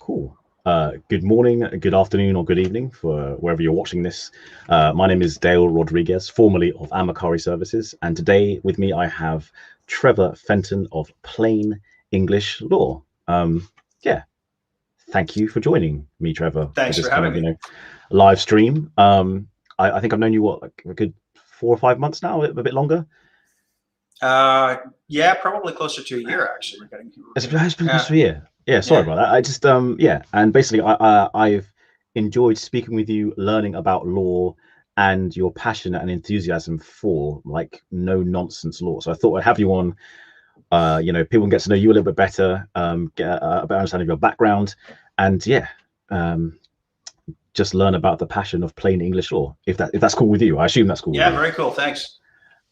Cool. Good morning, good afternoon, or good evening for wherever you're watching this. My name is Dale Rodriguez, formerly of Amicari Services, and today with me I have Trevor Fenton of Plain English Law. Yeah, thank you for joining me, Trevor, for Thanks this for kind having of me. live stream. I think I've known you like a good 4 or 5 months now, a bit longer. Yeah, probably closer to a year actually. It's been close Yeah, to a year. Yeah, sorry yeah, about that. I just yeah, and basically I've enjoyed speaking with you, learning about law and your passion and enthusiasm for like no nonsense law. So I thought I'd have you on. People can get to know you a little bit better, get a better understanding of your background, and yeah, um, just learn about the passion of plain English law. If that's cool with you, I assume that's cool with yeah. you. Very cool. Thanks.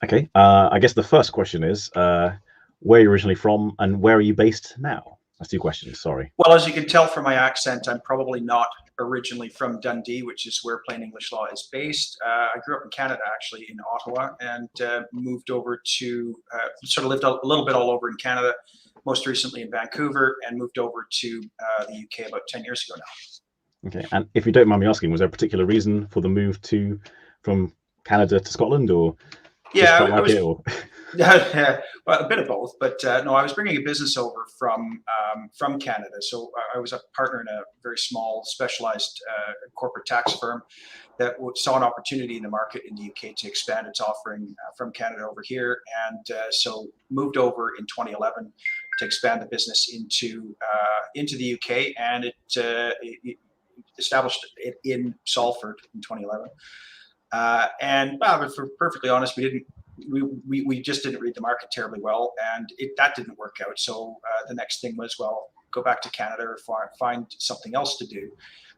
Okay. I guess the first question is where are you originally from and where are you based now? That's two questions. Sorry. Well, as you can tell from my accent, I'm probably not originally from Dundee, which is where Plain English Law is based. I grew up in Canada, actually, in Ottawa, and moved over to sort of lived a little bit all over in Canada, most recently in Vancouver, and moved over to the UK about 10 years ago now. Okay. And if you don't mind me asking, was there a particular reason for the move from Canada to Scotland, or just Yeah, felt I like it, was. or Yeah, well, a bit of both, but no, I was bringing a business over from Canada. So I was a partner in a very small, specialized corporate tax firm that saw an opportunity in the market in the UK to expand its offering from Canada over here, and so moved over in 2011 to expand the business into the UK, and it established it in Salford in 2011. And well, for perfectly honest, we just didn't read the market terribly well, and that didn't work out. So the next thing was, well, go back to Canada or find something else to do.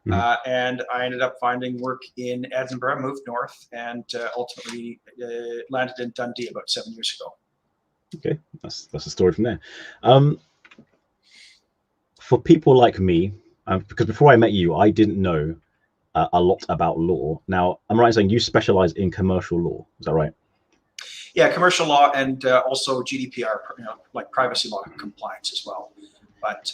Mhm. And I ended up finding work in Edinburgh, moved north, and ultimately landed in Dundee about 7 years ago. Okay, that's a story from there. Um, for people like me, because before I met you, I didn't know a lot about law. Now, I'm right in saying you specialize in commercial law. Is that right? Yeah, commercial law and also GDPR, like privacy law compliance as well. But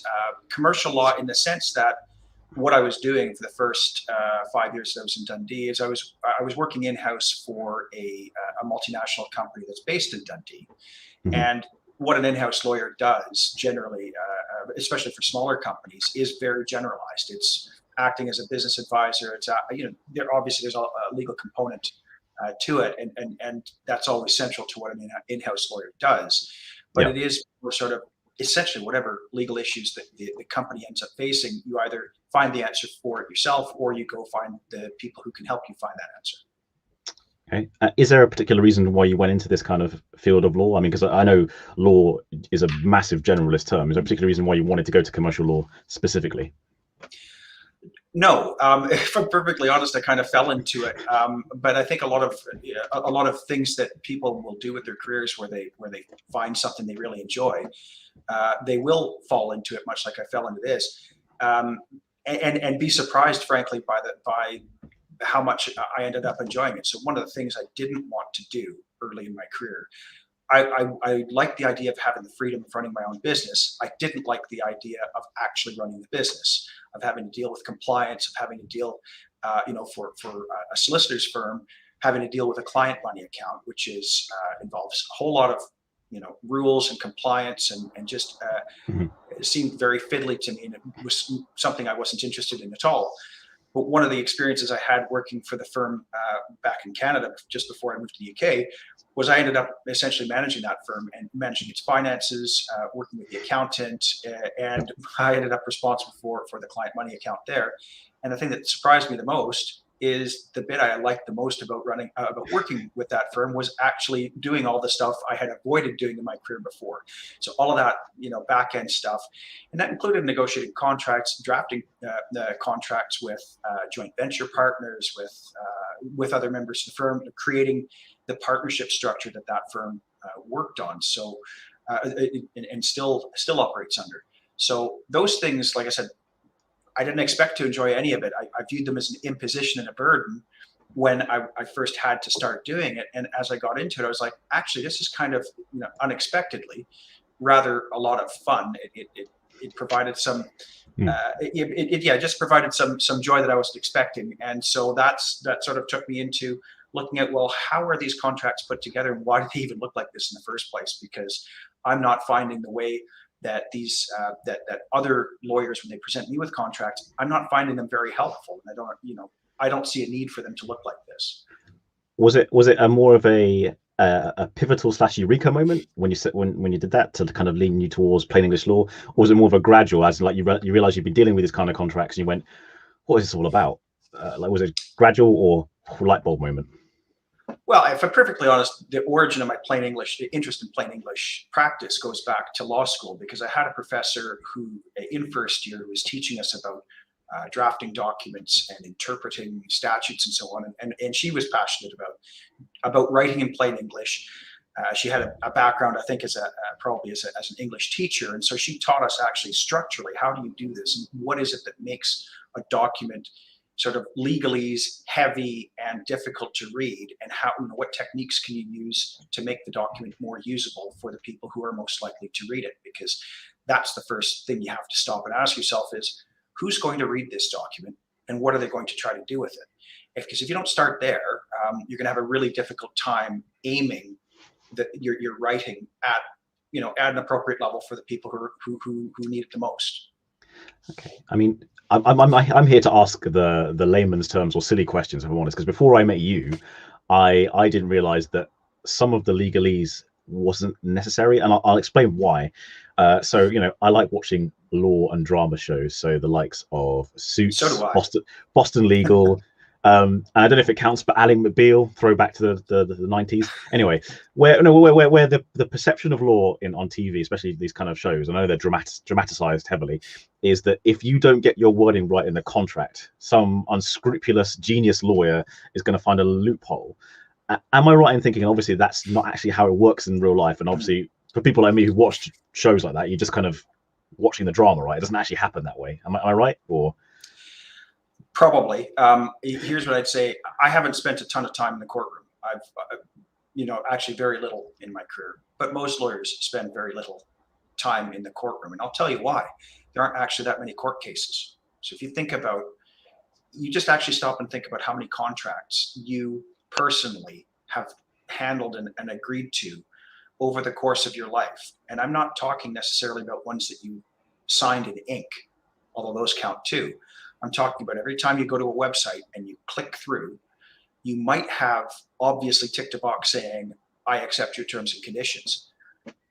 commercial law in the sense that what I was doing for the first 5 years that I was in Dundee is I was working in house for a multinational company that's based in Dundee, Hmm. and what an in-house lawyer does generally, especially for smaller companies, is very generalized. It's acting as a business advisor. It's obviously there's a legal component to it, and that's always central to what an in-house lawyer does. But Yeah. it is sort of essentially whatever legal issues that the company ends up facing, you either find the answer for it yourself, or you go find the people who can help you find that answer. Okay. Is there a particular reason why you went into this kind of field of law? I mean, because I know law is a massive generalist term. Is there a particular reason why you wanted to go to commercial law specifically? No, if I'm perfectly honest, I kind of fell into it. But I think a lot of things that people will do with their careers, where they find something they really enjoy, they will fall into it, much like I fell into this, um, and be surprised, frankly, by how much I ended up enjoying it. So one of the things I didn't want to do early in my career, I liked the idea of having the freedom of running my own business. I didn't like the idea of actually running the business, of having to deal with compliance, of having to deal, for a solicitor's firm, having to deal with a client money account, which involves a whole lot of rules and compliance, and just Hmm. it seemed very fiddly to me, and it was something I wasn't interested in at all. But one of the experiences I had working for the firm back in Canada just before I moved to the UK was I ended up essentially managing that firm and managing its finances, working with the accountant, and I ended up responsible for the client money account there. And the thing that surprised me the most is the bit I liked the most about working with that firm was actually doing all the stuff I had avoided doing in my career before. So all of that, back end stuff, and that included negotiating contracts, drafting the contracts with joint venture partners, with other members of the firm, creating the partnership structure that firm worked on. So and still operates under. So those things, like I said, I didn't expect to enjoy any of it. I viewed them as an imposition and a burden when I first had to start doing it. And as I got into it, I was like, actually, this is kind of unexpectedly rather a lot of fun. it provided some, Mm. just provided some joy that I wasn't expecting. And so that sort of took me into looking at, well, how are these contracts put together, and why do they even look like this in the first place? Because I'm not finding the way that these that other lawyers, when they present me with contracts, I'm not finding them very helpful, and I don't see a need for them to look like this. Was it a more of a pivotal / eureka moment when you said when you did that to kind of lean you towards plain English law, or was it more of a gradual, as like you realize you've been dealing with this kind of contracts and you went, what is this all about? Like, was it gradual or light bulb moment? Well, if I'm perfectly honest, the origin of my plain English interest in plain English practice goes back to law school, because I had a professor who, in first year, was teaching us about drafting documents and interpreting statutes and so on, and she was passionate about writing in plain English. She had a background, I think, probably as an English teacher, and so she taught us actually structurally, how do you do this, and what is it that makes a document sort of legalese heavy and difficult to read, and what techniques can you use to make the document more usable for the people who are most likely to read it? Because that's the first thing you have to stop and ask yourself is, who's going to read this document, and what are they going to try to do with it? Because if you don't start there, you're going to have a really difficult time aiming your writing at an appropriate level for the people who need it the most. Okay, I mean, I'm here to ask the layman's terms or silly questions, if I'm honest, because before I met you, I didn't realize that some of the legalese wasn't necessary, and I'll explain why. So I like watching law and drama shows, so the likes of Suits, So do I. Boston Legal. And I don't know if it counts, but Ally McBeal, throwback to the 90s. Anyway, where the perception of law on TV, especially these kind of shows, I know they're dramatized heavily, is that if you don't get your wording right in the contract, some unscrupulous genius lawyer is going to find a loophole. Am I right in thinking, obviously, that's not actually how it works in real life? And obviously, for people like me who watched shows like that, you're just kind of watching the drama, right? It doesn't actually happen that way. Am I right? Or probably. Here's what I'd say. I haven't spent a ton of time in the courtroom. I've actually very little in my career, but most lawyers spend very little time in the courtroom. And I'll tell you why. There aren't actually that many court cases. So if you just actually stop and think about how many contracts you personally have handled and agreed to over the course of your life. And I'm not talking necessarily about ones that you signed in ink, although those count too. I'm talking about every time you go to a website and you click through, you might have obviously ticked a box saying, I accept your terms and conditions.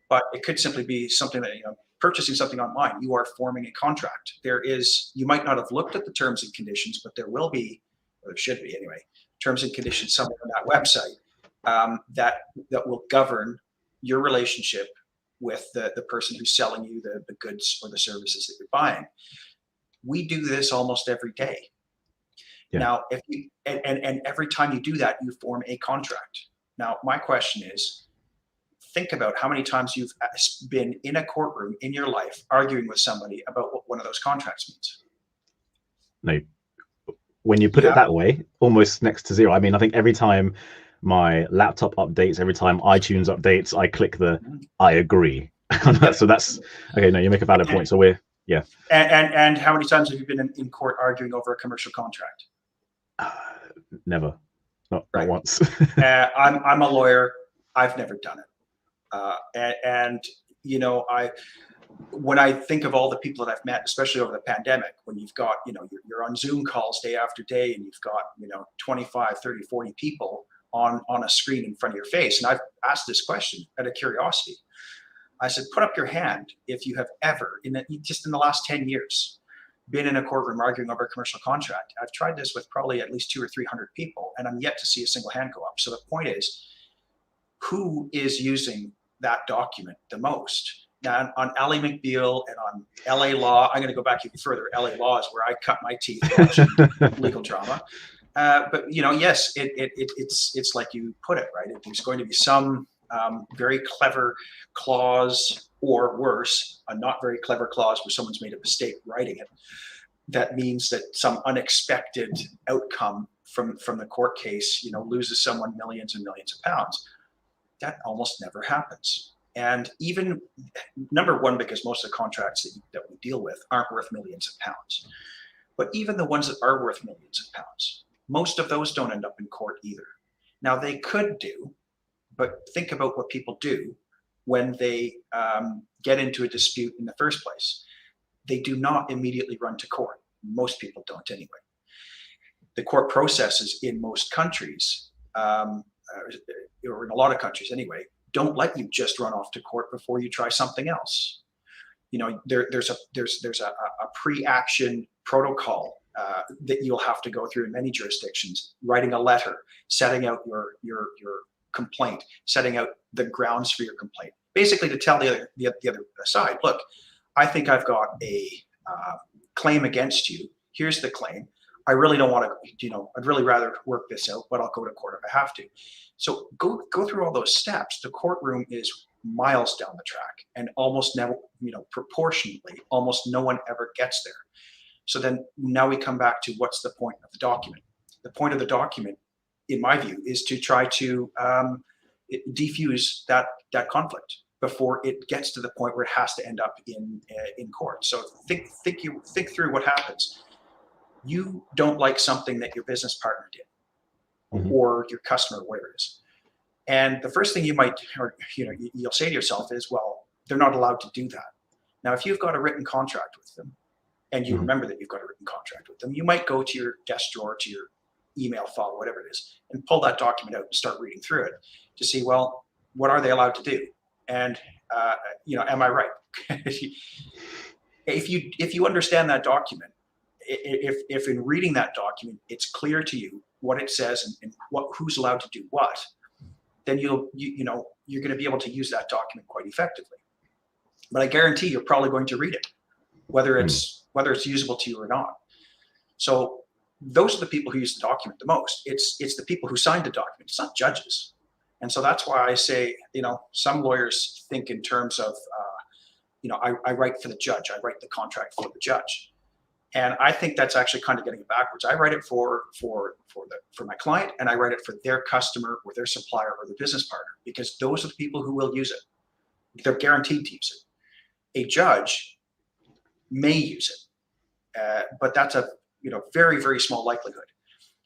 But it could simply be something that, purchasing something online, you are forming a contract. You might not have looked at the terms and conditions, but there will be, or there should be anyway, terms and conditions somewhere on that website that will govern your relationship with the person who's selling you the goods or the services that you're buying. We do this almost every day. Yeah. Now, and every time you do that, you form a contract. Now, my question is, think about how many times you've been in a courtroom in your life arguing with somebody about what one of those contracts means. No, when you put it that way, almost next to zero. I mean, I think every time my laptop updates, every time iTunes updates, I click the I agree. So that's okay. No, you make a valid point. So yeah. And how many times have you been in court arguing over a commercial contract? Never, not once. I'm a lawyer. I've never done it. When I think of all the people that I've met, especially over the pandemic, when you've got, you're on Zoom calls day after day, and you've got, 25, 30, 40 people on a screen in front of your face. And I've asked this question out of curiosity. I said, put up your hand if you have ever, just in the last 10 years, been in a courtroom arguing over a commercial contract. I've tried this with probably at least 200 or 300 people, and I'm yet to see a single hand go up. So the point is, who is using that document the most? Now, on Ally McBeal and on LA Law, I'm going to go back even further. LA Law is where I cut my teeth watching legal drama. But yes, it's like you put it, right? There's going to be some very clever clause, or worse, a not very clever clause where someone's made a mistake writing it. That means that some unexpected outcome from the court case, loses someone millions and millions of pounds. That almost never happens. And even number one, because most of the contracts that we deal with aren't worth millions of pounds. But even the ones that are worth millions of pounds, most of those don't end up in court either. Now they could do, but think about what people do when they get into a dispute in the first place. They do not immediately run to court. Most people don't anyway. The court processes in most countries, or in a lot of countries anyway, don't let you just run off to court before you try something else. You know, there's a pre-action protocol that you'll have to go through in many jurisdictions, writing a letter, setting out your complaint, setting out the grounds for your complaint, basically to tell the other side, look, I think I've got a claim against you. Here's the claim. I really don't want to, I'd really rather work this out, but I'll go to court if I have to. So go through all those steps. The courtroom is miles down the track, and almost never, proportionately, almost no one ever gets there. So then now we come back to what's the point of the document? The point of the document, in my view, is to try to defuse that conflict before it gets to the point where it has to end up in court. So think through what happens. You don't like something that your business partner did, mm-hmm. or your customer, whatever it is. And the first thing you might, or you'll say to yourself is, well, they're not allowed to do that. Now, if you've got a written contract with them, and you mm-hmm. remember that you've got a written contract with them, you might go to your desk drawer, to your email file, whatever it is, and pull that document out and start reading through it to see, well, what are they allowed to do? And am I right? If you understand that document, if in reading that document it's clear to you what it says and who's allowed to do what, then you're going to be able to use that document quite effectively. But I guarantee you're probably going to read it, whether it's usable to you or not. So those are the people who use the document the most. It's the people who signed the document. It's not judges. And so that's why I say, some lawyers think in terms of, I write for the judge. I write the contract for the judge. And I think that's actually kind of getting it backwards. I write it for my client, and I write it for their customer or their supplier or their business partner, because those are the people who will use it. They're guaranteed to use it. A judge may use it, but that's a very, very small likelihood.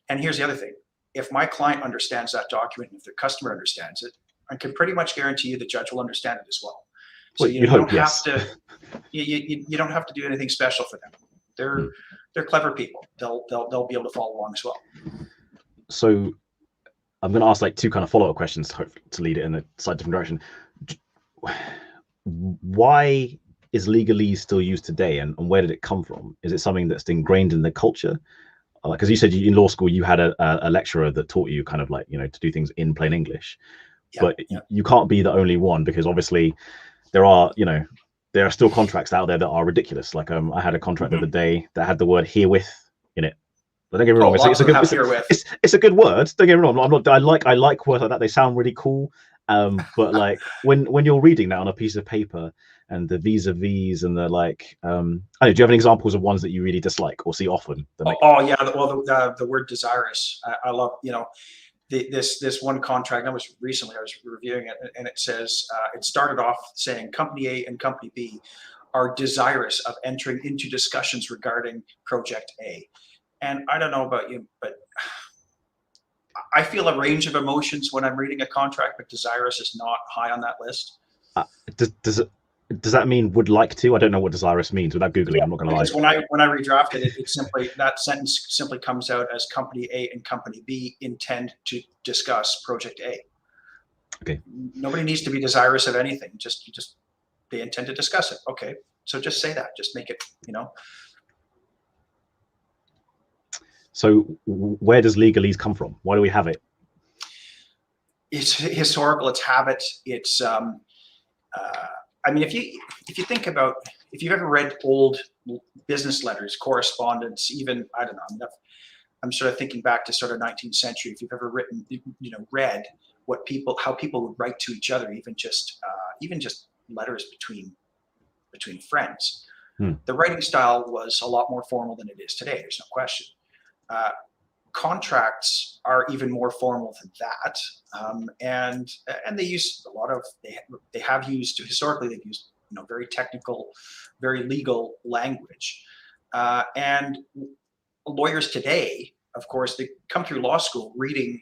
And here's the other thing. If my client understands that document, and if their customer understands it, I can pretty much guarantee you the judge will understand it as well. So you don't have to you don't have to do anything special for them. They're clever people. They'll be able to follow along as well. So I'm going to ask like two kind of follow-up questions to lead it in a slightly different direction. Why is legalese still used today, and where did it come from? Is it something that's ingrained in the culture? Because you said in law school you had a lecturer that taught you kind of like to do things in plain English, but you can't be the only one, because obviously there are still contracts out there that are ridiculous. Like I had a contract the other day that had the word herewith in it. But don't get me wrong, it's a good word. Don't get me wrong. I like words like that. They sound really cool. But like when you're reading that on a piece of paper, and the vis-a-vis and the like, do you have any examples of ones that you really dislike or see often? The word desirous. I love, this one contract. I was reviewing it, and it says it started off saying Company A and Company B are desirous of entering into discussions regarding Project A. And I don't know about you, but I feel a range of emotions when I'm reading a contract, but desirous is not high on that list. Does that mean would like to? I don't know what desirous means without Googling. I'm not going to lie. When I redrafted it, it simply, that sentence simply comes out as Company A and Company B intend to discuss Project A. Okay. Nobody needs to be desirous of anything. Just they intend to discuss it. Okay. So just say that. Just make it. So where does legalese come from? Why do we have it? It's historical. It's habit. It's if you think about, if you've ever read old business letters, correspondence, even, I don't know, I'm sort of thinking back to sort of 19th century. If you've ever read how people would write to each other, even just letters between friends. The writing style was a lot more formal than it is today. There's no question. contracts are even more formal than that, and they use a lot of they have used historically they've used very technical, very legal language, and lawyers today, of course, they come through law school reading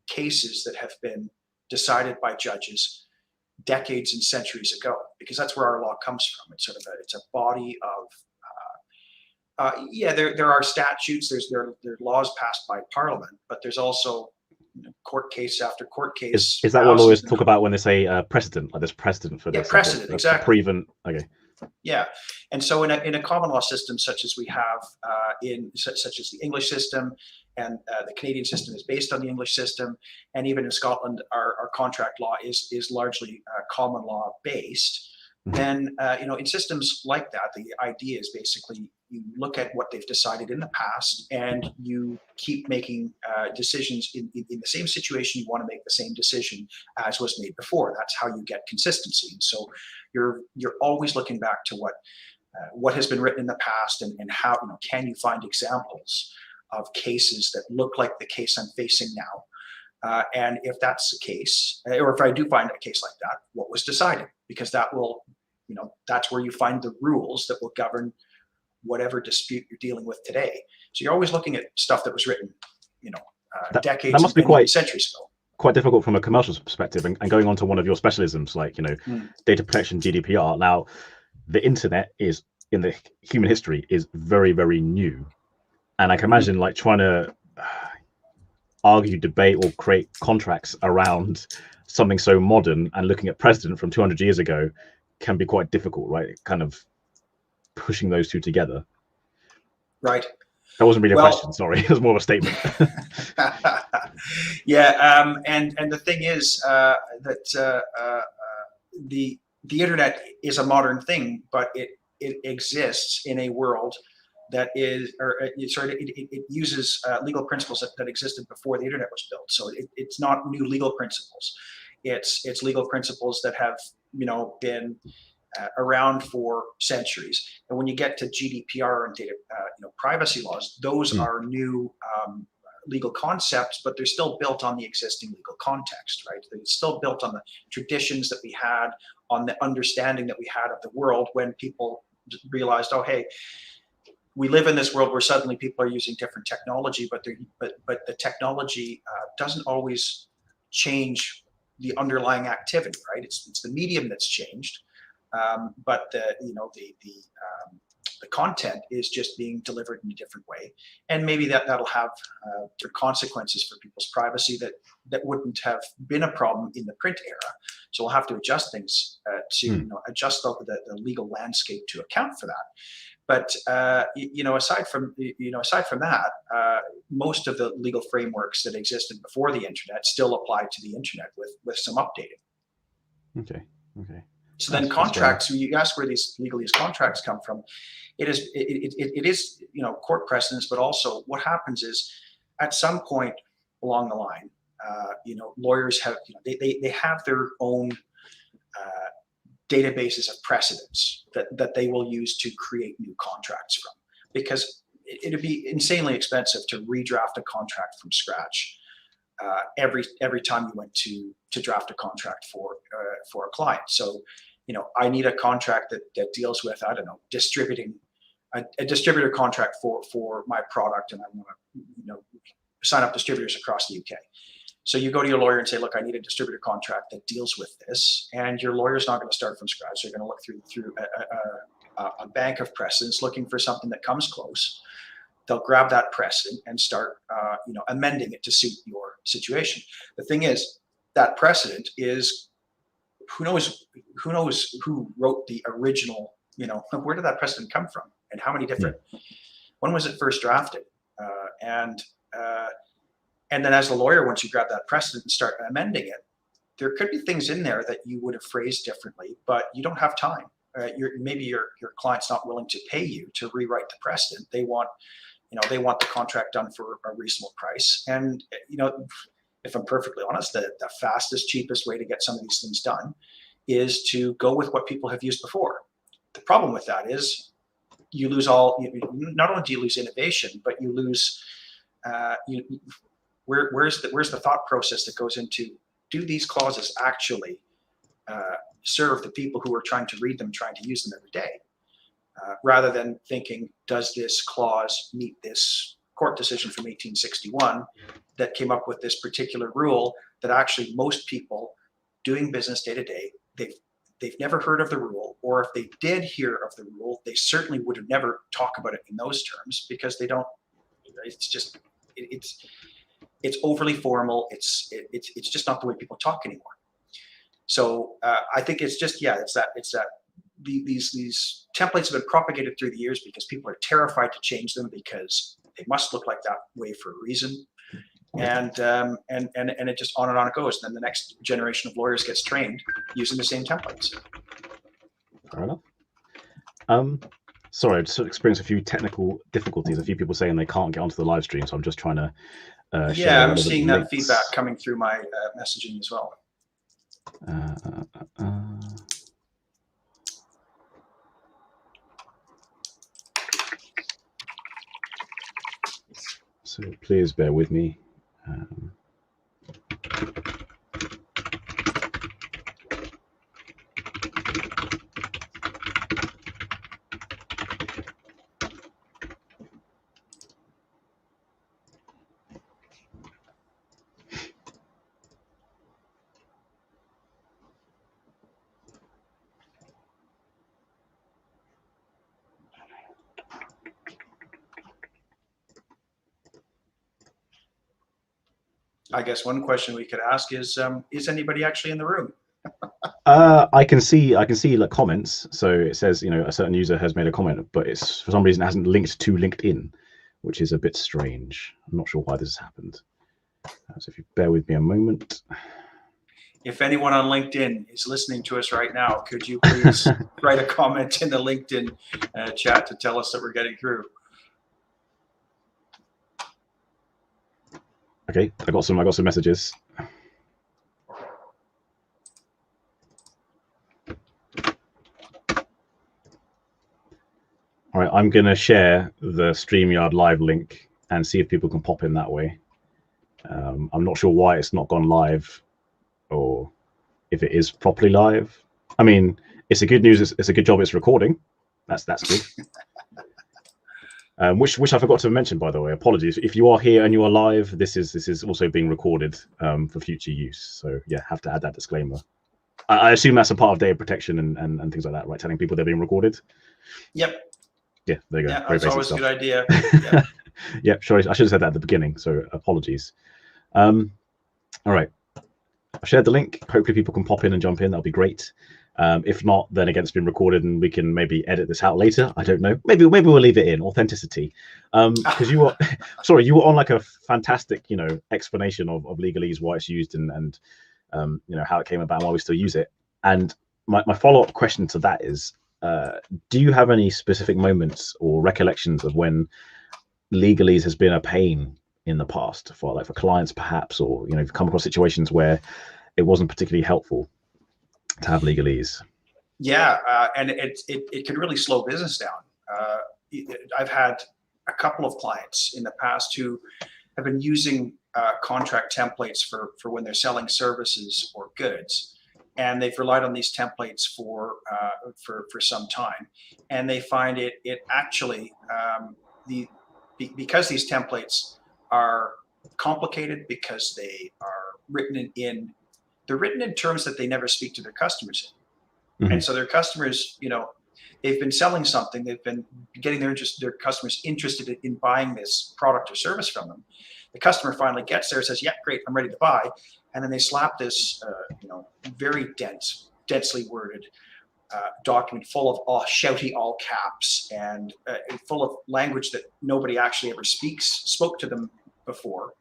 cases that have been decided by judges decades and centuries ago, because that's where our law comes from. It's sort of it's a body of there are statutes, there are laws passed by Parliament, but there's also court case after court case. Is that what lawyers talk about when they say precedent? Like there's precedent for this? Yeah, precedent, exactly. Okay. Yeah, and so in a common law system such as we have such as the English system, and the Canadian system is based on the English system, and even in Scotland, our contract law is largely common law based. Then in systems like that, the idea is basically you look at what they've decided in the past, and you keep making decisions in the same situation. You want to make the same decision as was made before. That's how you get consistency. And so you're always looking back to what has been written in the past, and how can you find examples of cases that look like the case I'm facing now. And if that's the case, or if I do find a case like that, what was decided? Because that will, that's where you find the rules that will govern whatever dispute you're dealing with today. So you're always looking at stuff that was written, decades, that must be quite centuries ago. Quite difficult from a commercial perspective, and going on to one of your specialisms, like data protection, GDPR. Now, the internet is in the human history is very, very new, and I can imagine like trying to argue, debate, or create contracts around something so modern and looking at precedent from 200 years ago can be quite difficult, right? Kind of pushing those two together. Right. That wasn't really a question, sorry. It was more of a statement. Yeah, and the thing is that the internet is a modern thing, but it exists in a world that is, it uses legal principles that existed before the internet was built. So it's not new legal principles. It's legal principles that have been around for centuries. And when you get to GDPR and data privacy laws, those are new legal concepts, but they're still built on the existing legal context, right? They're still built on the traditions that we had, on the understanding that we had of the world when people realized, oh, hey, we live in this world where suddenly people are using different technology, but the technology doesn't always change the underlying activity, right? It's the medium that's changed, but the content is just being delivered in a different way, and maybe that'll have different consequences for people's privacy that wouldn't have been a problem in the print era. So we'll have to adjust things to adjust the legal landscape to account for that. But aside from that, most of the legal frameworks that existed before the internet still apply to the internet with some updating. Okay. So then contracts, you ask where these legalese contracts come from. It is court precedents, but also what happens is at some point along the line, lawyers have they have their own databases of precedents that they will use to create new contracts from, because it'd be insanely expensive to redraft a contract from scratch every time you went to draft a contract for a client. So I need a contract that deals with, I don't know, distributing a distributor contract for my product, and I want to sign up distributors across the UK. So you go to your lawyer and say, look, I need a distributor contract that deals with this. And your lawyer's not going to start from scratch. They're going to look through a bank of precedents looking for something that comes close. They'll grab that precedent and start amending it to suit your situation. The thing is, that precedent is, who knows who wrote the original, where did that precedent come from? And how many different, when was it first drafted? And then as a lawyer, once you grab that precedent and start amending it, there could be things in there that you would have phrased differently, but you don't have time. Maybe your client's not willing to pay you to rewrite the precedent. They want the contract done for a reasonable price. And, if I'm perfectly honest, the fastest, cheapest way to get some of these things done is to go with what people have used before. The problem with that is you lose not only do you lose innovation, but you lose where's the thought process that goes into, do these clauses actually serve the people who are trying to read them, trying to use them every day, rather than thinking, does this clause meet this court decision from 1861 that came up with this particular rule that actually most people doing business day to day, they've never heard of the rule, or if they did hear of the rule, they certainly would have never talked about it in those terms, because they don't. It's overly formal. It's just not the way people talk anymore. So I think it's just, it's that these templates have been propagated through the years because people are terrified to change them because they must look like that way for a reason. And it just on and on it goes. And then the next generation of lawyers gets trained using the same templates. Fair enough. Sorry, I just experienced a few technical difficulties. A few people saying they can't get onto the live stream, so I'm just trying to share. I'm seeing that feedback coming through my messaging as well. So please bear with me. I guess one question we could ask is anybody actually in the room? I can see like comments. So it says, a certain user has made a comment, but it's for some reason it hasn't linked to LinkedIn, which is a bit strange. I'm not sure why this has happened. So if you bear with me a moment. If anyone on LinkedIn is listening to us right now, could you please write a comment in the LinkedIn chat to tell us that we're getting through? Okay, I got some messages. All right, I'm gonna share the StreamYard live link and see if people can pop in that way. I'm not sure why it's not gone live, or if it is properly live. I mean, it's a good news. It's a good job it's recording. That's good. Which I forgot to mention, by the way. Apologies. If you are here and you are live, this is also being recorded for future use. So yeah, have to add that disclaimer. I assume that's a part of data protection and things like that, right? Telling people they're being recorded. Yep. Yeah, there you go. Yeah, that's always a good idea. Yeah. Yeah, sure. I should have said that at the beginning. So apologies. All right. I've shared the link. Hopefully people can pop in and jump in. That'll be great. If not, then again, it's been recorded and we can maybe edit this out later. I don't know. Maybe we'll leave it in. Authenticity. Because you were, sorry, you were on like a fantastic, explanation of legalese, why it's used and how it came about and why we still use it. And my follow-up question to that is, do you have any specific moments or recollections of when legalese has been a pain in the past for clients perhaps, or you've come across situations where it wasn't particularly helpful to have legalese? Yeah, and it can really slow business down. I've had a couple of clients in the past who have been using contract templates for when they're selling services or goods, and they've relied on these templates for some time, and they find it actually because these templates are complicated, because they are written in terms that they never speak to their customers in. Mm-hmm. And so their customers, they've been selling something, they've been getting their customers interested in buying this product or service from them. The customer finally gets there and says, yeah, great, I'm ready to buy. And then they slap this, very densely worded document full of all shouty all caps and full of language that nobody actually ever spoke to them before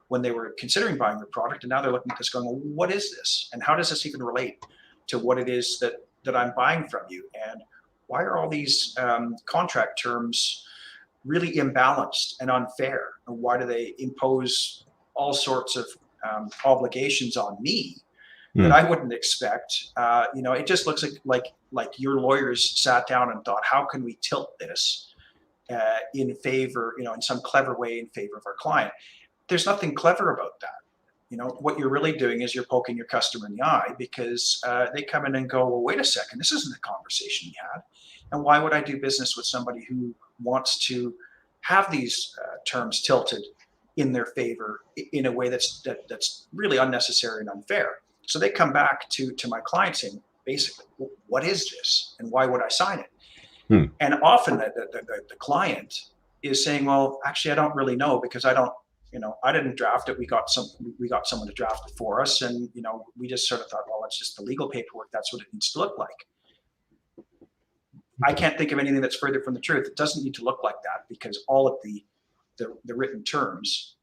when they were considering buying the product. And now they're looking at this going, well, what is this? And how does this even relate to what it is that I'm buying from you? And why are all these contract terms really imbalanced and unfair? And why do they impose all sorts of obligations on me that I wouldn't expect? It just looks like your lawyers sat down and thought, how can we tilt this in favor, in some clever way in favor of our client. There's nothing clever about that. What you're really doing is you're poking your customer in the eye, because they come in and go, well, wait a second, this isn't the conversation we had. And why would I do business with somebody who wants to have these terms tilted in their favor in a way that's really unnecessary and unfair? So they come back to my client saying, basically, what is this and why would I sign it? And often the client is saying, well, actually, I don't really know, because I didn't draft it. We got someone to draft it for us. And, we just sort of thought, well, it's just the legal paperwork. That's what it needs to look like. I can't think of anything that's further from the truth. It doesn't need to look like that, because all of the written terms,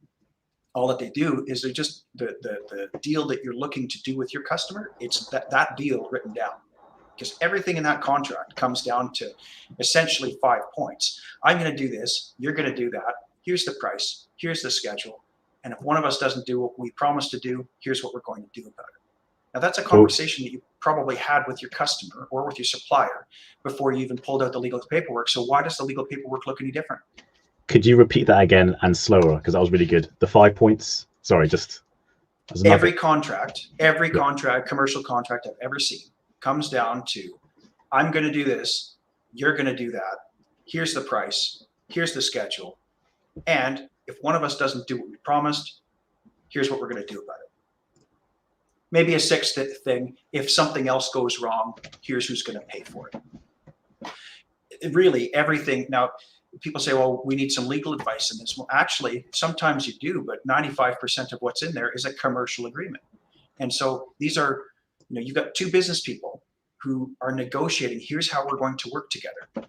all that they do is they're just the deal that you're looking to do with your customer. It's that deal written down, because everything in that contract comes down to essentially 5 points. I'm going to do this. You're going to do that. Here's the price. Here's the schedule. And if one of us doesn't do what we promised to do, here's what we're going to do about it. Now, that's a conversation that you probably had with your customer or with your supplier before you even pulled out the legal paperwork. So why does the legal paperwork look any different? Could you repeat that again and slower? Because that was really good. The 5 points. Sorry, just every contract, commercial contract I've ever seen comes down to, I'm going to do this. You're going to do that. Here's the price. Here's the schedule. And if one of us doesn't do what we promised, here's what we're going to do about it. Maybe a sixth thing, if something else goes wrong, here's who's going to pay for it. Really, everything. Now, people say, well, we need some legal advice in this. Well, actually, sometimes you do, but 95% of what's in there is a commercial agreement. And so these are, you've got two business people who are negotiating, here's how we're going to work together.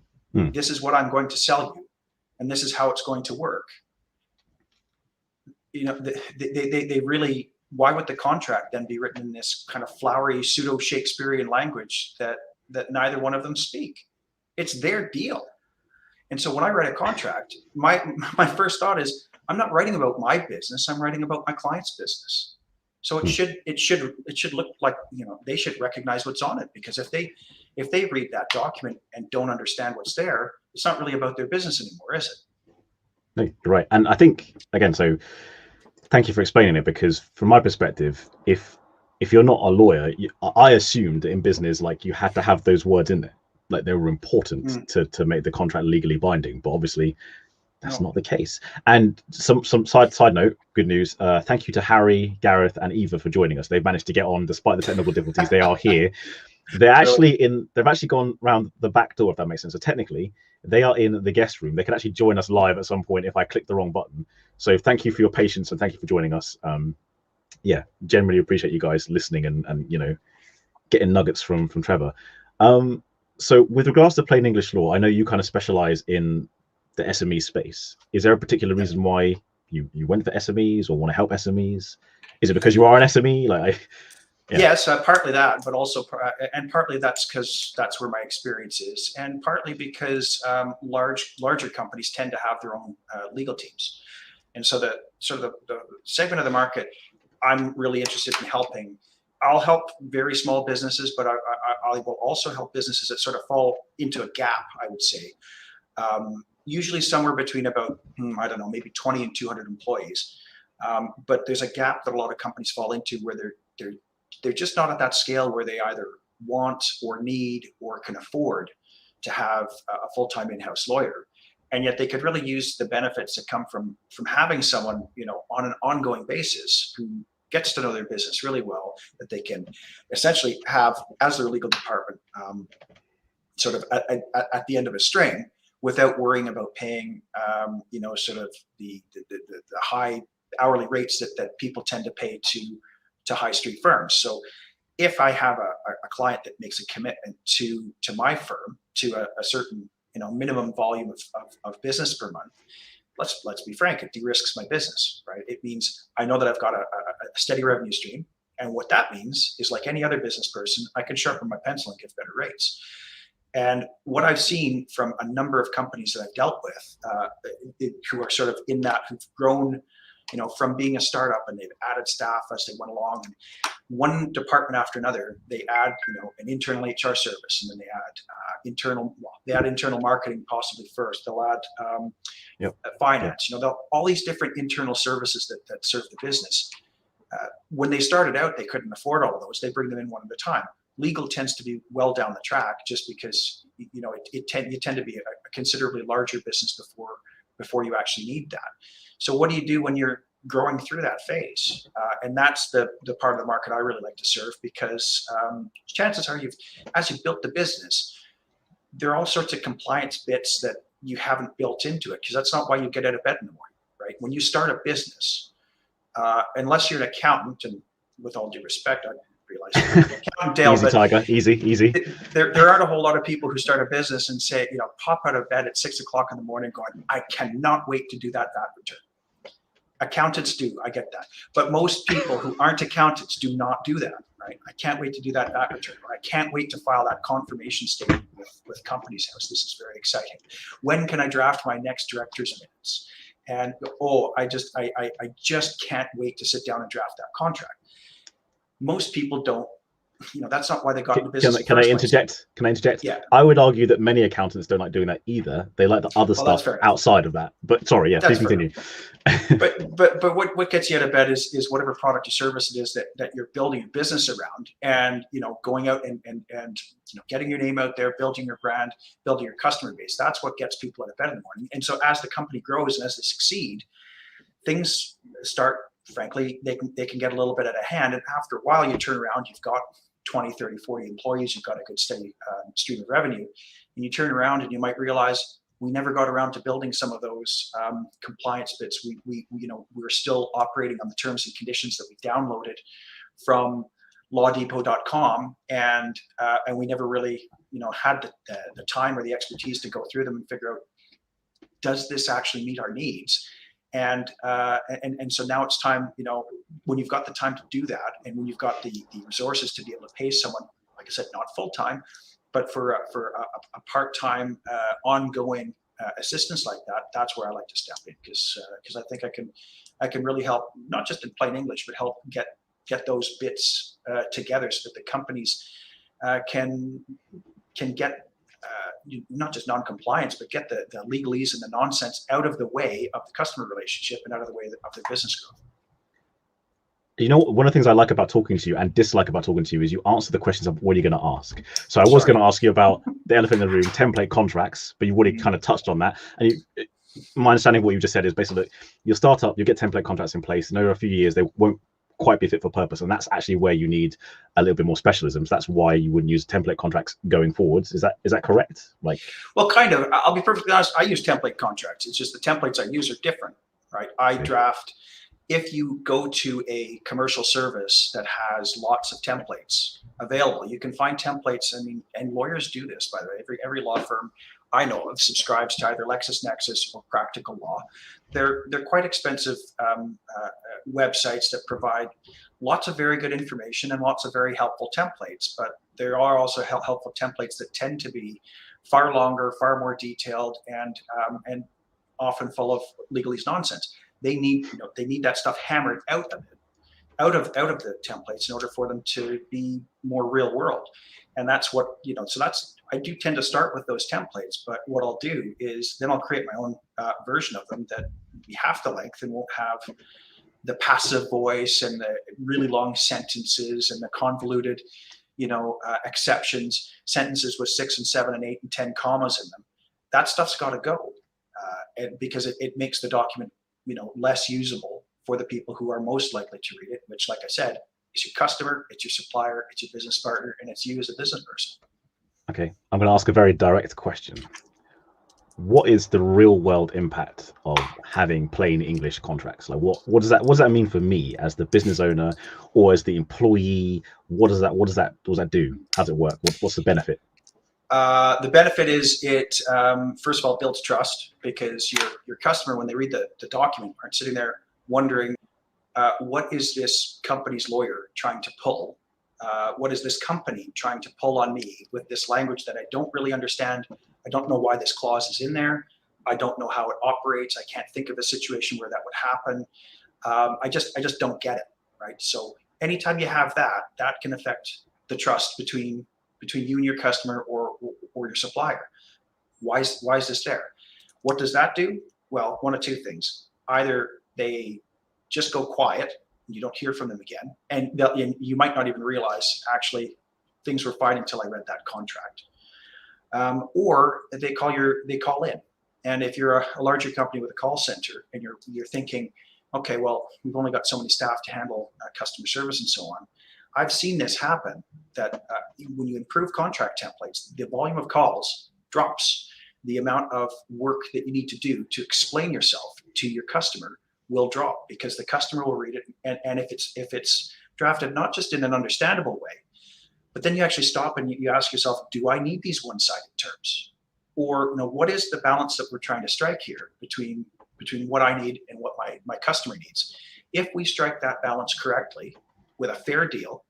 This is what I'm going to sell you, and this is how it's going to work. They really, why would the contract then be written in this kind of flowery pseudo-Shakespearean language that neither one of them speak? It's their deal. And so when I write a contract, my first thought is, I'm not writing about my business, I'm writing about my client's business. So it should look like, they should recognize what's on it, because if they read that document and don't understand what's there, it's not really about their business anymore, is it? No, you're right. And I think, again, so thank you for explaining it, because from my perspective, if you're not a lawyer, I assumed in business, like, you had to have those words in there, like they were important to make the contract legally binding. But obviously that's not the case. And some side note, good news. Thank you to Harry, Gareth, and Eva for joining us. They've managed to get on despite the technical difficulties. They are here. They've actually gone round the back door, if that makes sense. So technically, they are in the guest room. They can actually join us live at some point if I click the wrong button. So thank you for your patience and thank you for joining us. Yeah, generally appreciate you guys listening and getting nuggets from Trevor. So with regards to plain English law, I know you kind of specialize in the SME space. Is there a particular reason why you went for SMEs or want to help SMEs? Is it because you are an SME? Yes, partly that, but also, and partly that's because that's where my experience is, and partly because larger companies tend to have their own legal teams, and so the segment of the market I'm really interested in helping. I'll help very small businesses, but I will also help businesses that sort of fall into a gap, I would say. Usually somewhere between about, I don't know, maybe 20 and 200 employees. But there's a gap that a lot of companies fall into where they're just not at that scale where they either want or need or can afford to have a full-time in-house lawyer. And yet they could really use the benefits that come from having someone, on an ongoing basis who gets to know their business really well, that they can essentially have as their legal department, sort of at the end of a string, without worrying about paying, sort of the high hourly rates that people tend to pay to high street firms. So if I have a client that makes a commitment to my firm to a certain minimum volume of business per month, let's be frank, it de-risks my business, right? It means I know that I've got a steady revenue stream, and what that means is, like any other business person, I can sharpen my pencil and give better rates. And what I've seen from a number of companies that I've dealt with, who are sort of in that, who've grown from being a startup, and they've added staff as they went along, and one department after another, they add, an internal HR service, and then they add internal marketing possibly first. They'll add finance, all these different internal services that serve the business. When they started out, they couldn't afford all of those. They bring them in one at a time. Legal tends to be well down the track, just because you tend to be a considerably larger business before you actually need that. So what do you do when you're growing through that phase? And that's the part of the market I really like to serve, because chances are as you've built the business, there are all sorts of compliance bits that you haven't built into it, because that's not why you get out of bed in the morning, right? When you start a business, unless you're an accountant, and with all due respect, I realize accountant Dale, easy, Tiger, easy. There aren't a whole lot of people who start a business and say, pop out of bed at 6 o'clock in the morning going, I cannot wait to do that return. Accountants do, I get that. But most people who aren't accountants do not do that, right? I can't wait to do that return, or I can't wait to file that confirmation statement with Companies House. This is very exciting. When can I draft my next director's minutes? And I just can't wait to sit down and draft that contract. Most people don't. That's not why they got into business. Can I interject? Yeah. I would argue that many accountants don't like doing that either. They like the other stuff outside of that. But sorry, please continue. but what gets you out of bed is whatever product or service it is that you're building a business around, and going out and getting your name out there, building your brand, building your customer base. That's what gets people out of bed in the morning. And so as the company grows and as they succeed, things start, frankly, they can get a little bit out of hand. And after a while, you turn around, you've got 20, 30, 40 employees, you've got a good steady stream of revenue, and you turn around and you might realize we never got around to building some of those compliance bits. We were still operating on the terms and conditions that we downloaded from lawdepot.com, and we never really had the time or the expertise to go through them and figure out, does this actually meet our needs? And so now it's time, when you've got the time to do that, and when you've got the resources to be able to pay someone, like I said, not full time, but for a part-time ongoing assistance like that, that's where I like to step in, because I think I can really help, not just in plain English, but help get those bits together, so that the companies can get not just non-compliance, but get the legalese and the nonsense out of the way of the customer relationship and out of the way of the business growth. One of the things I like about talking to you and dislike about talking to you is you answer the questions of what you're going to ask. So I was going to ask you about the elephant in the room, template contracts, but you've already kind of touched on that. And my understanding of what you just said is basically, look, you'll start up, you'll get template contracts in place, and over a few years, they won't quite be fit for purpose. And that's actually where you need a little bit more specialism. So that's why you wouldn't use template contracts going forwards. Is that correct? Well, kind of. I'll be perfectly honest. I use template contracts. It's just the templates I use are different, right? I draft. If you go to a commercial service that has lots of templates available, you can find templates. I mean, and lawyers do this, by the way. Every law firm I know of subscribes to either LexisNexis or Practical Law. They're quite expensive websites that provide lots of very good information and lots of very helpful templates. But there are also helpful templates that tend to be far longer, far more detailed, and often full of legalese nonsense. They need that stuff hammered out of the templates in order for them to be more real world. And that's what, so I do tend to start with those templates, but what I'll do is then I'll create my own version of them that be half the length and won't have the passive voice and the really long sentences and the convoluted, exceptions, sentences with 6 and 7 and 8 and 10 commas in them. That stuff's got to go because it makes the document, less usable for the people who are most likely to read it, which, like I said, is your customer, it's your supplier, it's your business partner, and it's you as a business person. Okay, I'm going to ask a very direct question. What is the real world impact of having plain English contracts? Like, what does that mean for me as the business owner or as the employee? What does that do? How does it work? What's the benefit? The benefit is it, first of all, builds trust, because your customer, when they read the document, aren't sitting there wondering, what is this company's lawyer trying to pull? What is this company trying to pull on me with this language that I don't really understand? I don't know why this clause is in there. I don't know how it operates. I can't think of a situation where that would happen. I just don't get it, right? So anytime you have that, that can affect the trust between you and your customer or your supplier. Why is this there? What does that do? Well, one of two things. Either they just go quiet, and you don't hear from them again, and you might not even realize actually things were fine until I read that contract. Or they call in, and if you're a larger company with a call center and you're thinking, okay, well, we've only got so many staff to handle customer service and so on. I've seen this happen, that when you improve contract templates, the volume of calls drops. The amount of work that you need to do to explain yourself to your customer will drop, because the customer will read it. And if it's drafted not just in an understandable way, but then you actually stop and you ask yourself, do I need these one-sided terms? Or what is the balance that we're trying to strike here between what I need and what my customer needs? If we strike that balance correctly with a fair deal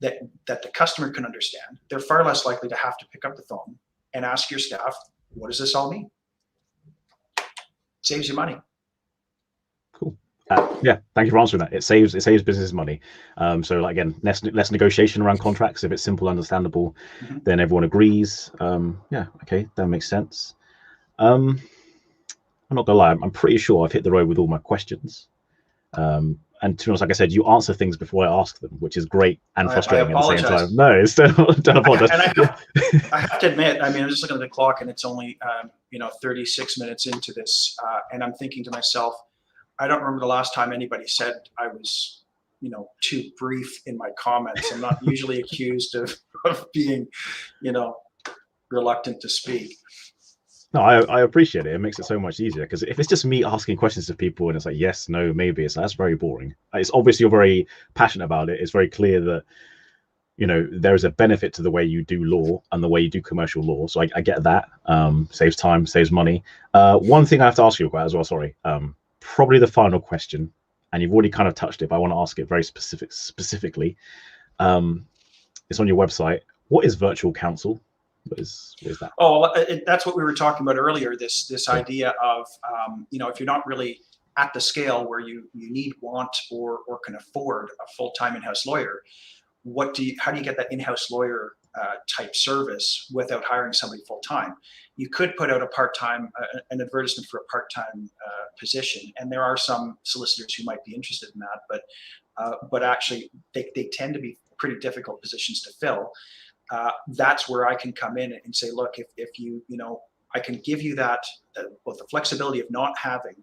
that the customer can understand, they're far less likely to have to pick up the phone and ask your staff, what does this all mean? Saves you money. Cool. Yeah, thank you for answering that. It saves business money. So like, again, less negotiation around contracts. If it's simple, understandable, then everyone agrees. Yeah, okay, that makes sense. I'm not gonna lie, I'm pretty sure I've hit the road with all my questions. And to be honest, like I said, you answer things before I ask them, which is great and frustrating at the same time. No, it's don't apologize. I have to admit, I mean, I'm just looking at the clock and it's only 36 minutes into this, and I'm thinking to myself, I don't remember the last time anybody said I was too brief in my comments. I'm not usually accused of being reluctant to speak. No, I appreciate it. It makes it so much easier, because if it's just me asking questions to people and it's like yes, no, maybe, it's like, that's very boring. It's obviously you're very passionate about it. It's very clear that there is a benefit to the way you do law and the way you do commercial law. So I get that. Saves time, saves money. One thing I have to ask you about as well. Sorry. Probably the final question, and you've already kind of touched it, but I want to ask it very specifically. It's on your website. What is virtual counsel? What is that? Oh, that's what we were talking about earlier. This idea of if you're not really at the scale where you need, want, or can afford a full-time in-house lawyer, how do you get that in-house lawyer type service without hiring somebody full-time? You could put out an advertisement for a part-time position, and there are some solicitors who might be interested in that, but actually they tend to be pretty difficult positions to fill. That's where I can come in and say, look, if I can give you both the flexibility of not having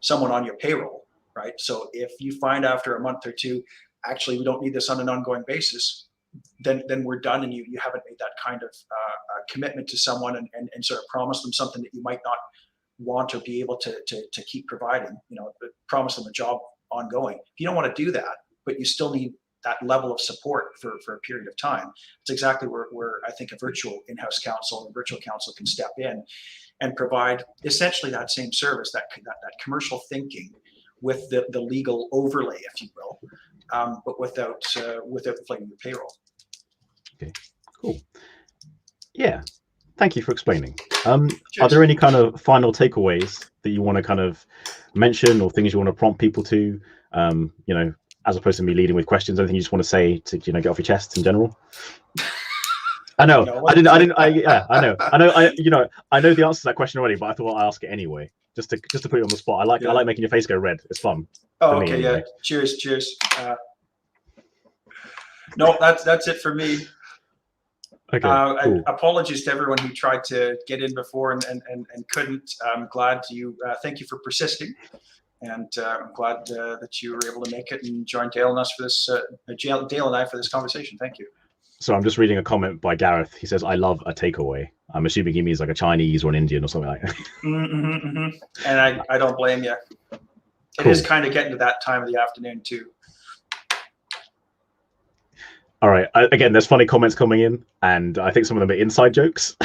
someone on your payroll, right? So if you find after a month or two, actually, we don't need this on an ongoing basis, then we're done, and you haven't made that kind of commitment to someone and sort of promise them something that you might not want or be able to keep providing, promise them a job ongoing. If you don't want to do that, but you still need that level of support for a period of time, it's exactly where I think a virtual in-house counsel and virtual counsel can step in and provide essentially that same service, that commercial thinking with the legal overlay, if you will, but without inflating the payroll. Okay, cool. Yeah, thank you for explaining. Are there any kind of final takeaways that you want to kind of mention, or things you want to prompt people to, as opposed to me leading with questions? Anything you just want to say to get off your chest in general? I know. I know. I know the answer to that question already, but I thought I'd ask it anyway, just to put you on the spot. I like making your face go red. It's fun. Oh, okay, anyway. Yeah. Cheers. No, that's it for me. Okay. Cool. Apologies to everyone who tried to get in before and couldn't. I'm glad you. Thank you for persisting, and I'm glad that you were able to make it and join Dale and us for this. Dale and I for this conversation. Thank you. So I'm just reading a comment by Gareth. He says, "I love a takeaway." I'm assuming he means like a Chinese or an Indian or something like that. And I don't blame you. It is kind of getting to that time of the afternoon too. All right. Again, there's funny comments coming in, and I think some of them are inside jokes.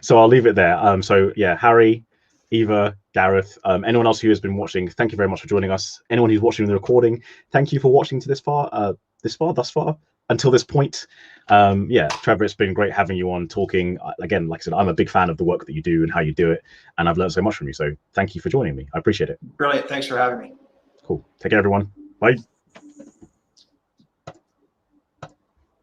So I'll leave it there. So yeah, Harry, Eva, Gareth, anyone else who has been watching, thank you very much for joining us. Anyone who's watching the recording, thank you for watching to thus far, until this point. Yeah, Trevor, it's been great having you on, talking. Again, like I said, I'm a big fan of the work that you do and how you do it, and I've learned so much from you. So thank you for joining me. I appreciate it. Brilliant. Thanks for having me. Cool. Take care, everyone. Bye.